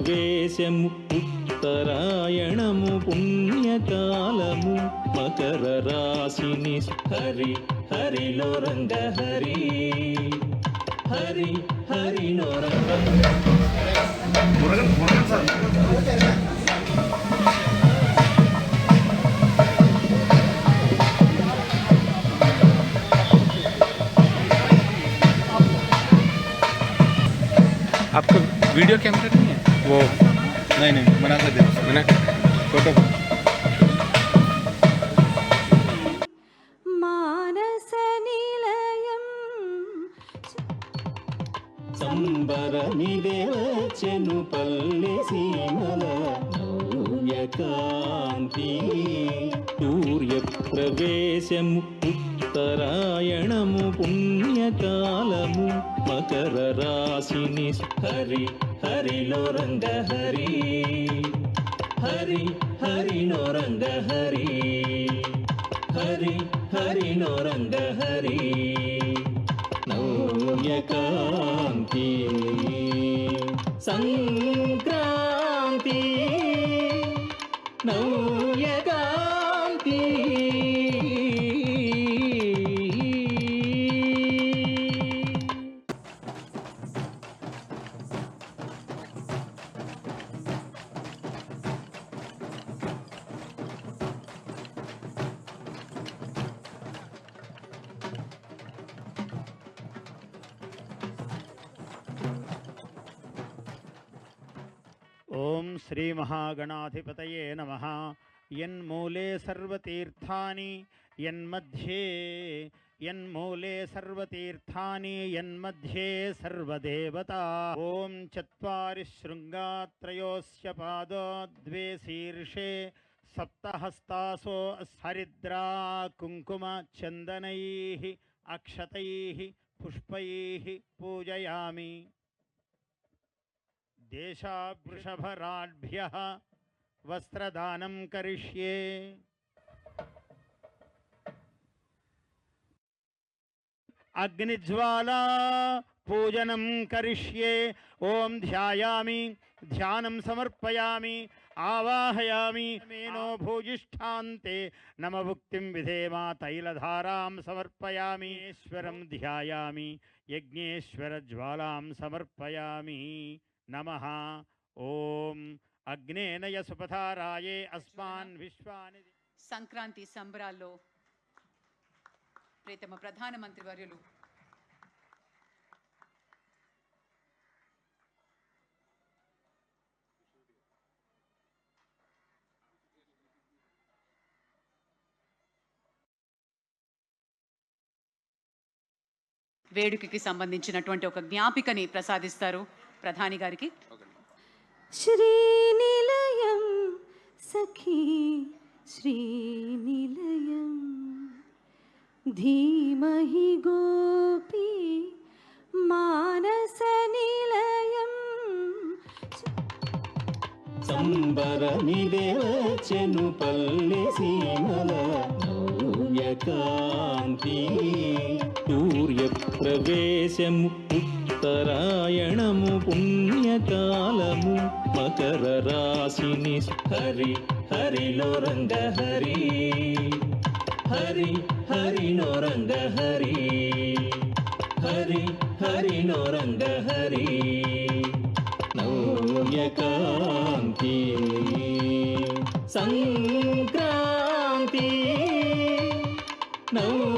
ప్రవేశము ఉత్తరాయణము పుణ్యకాలము మకర రాశిని హరి హరిలో రంగ హరి హరి హరిలో రంగ आपका वीडियो कैमरा नहीं है? वो नहीं बना सकते मैंने फोटो मानस निलयम సంబరమిదేవచెను పల్లె సీమల నవ్యకాంతి సూర్యప్రవేశము ఉత్తరాయణము పుణ్యకాలము మకర రాశిని హరి హరిలో రంగ హరి హరి హరిలో రంగ హరి హరి హరిలో రంగ హరి నవ్యకాంతి సంక్రాంతి నవ్యకాంతి ओम श्री महागणाधिपतये नमः। यन्मूले सर्वतीर्थानि यन्मूले सर्वतीर्थानि यन्मध्ये सर्वदेवता। ओम चत्वारि शृंगात्रयोस्य पादो द्वे शीर्षे सप्तहस्तासो हरिद्रा कुंकुम चंदनैः अक्षतैः पुष्पैः पूजयामि। देशावृषभराढ्यः वस्त्रदानं करिष्ये। अग्निज्वाला पूजनं करिष्ये। ओम ध्यायामि ध्यानं समर्पयामि आवाहयामि। मेनो भूजिष्ठान्ते नमभुक्तिं विधेमा तैलधारां समर्पयामि। ईश्वरं ध्यायामि यज्ञेश्वरज्वालां समर्पयामि। नमः। ओम अग्नेनय सुपथाराये अस्मान् विश्वानि। సంక్రాంతి సంబరాల్లో ప్రియతమ ప్రధానమంత్రి వర్యులు వేడుకకి సంబంధించినటువంటి ఒక జ్ఞాపికని ప్రసాదిస్తారు ప్రధాని గారికి। श्रीनिलयं सखी श्रीनिलयं धीमहि गोपी मानसनिलयं సంబరమిదేవచెను పల్లె సీమల నవ్యకాంతి సూర్యప్రవేశము ఉత్తరాయణము పుణ్యకాలము మకర రాశిని హరి హరిలో రంగ హరి హరి హరిలో రంగ హరి హరి హరిలో రంగ హరి నవ్యకాంతి సంక్రాంతి నవ్య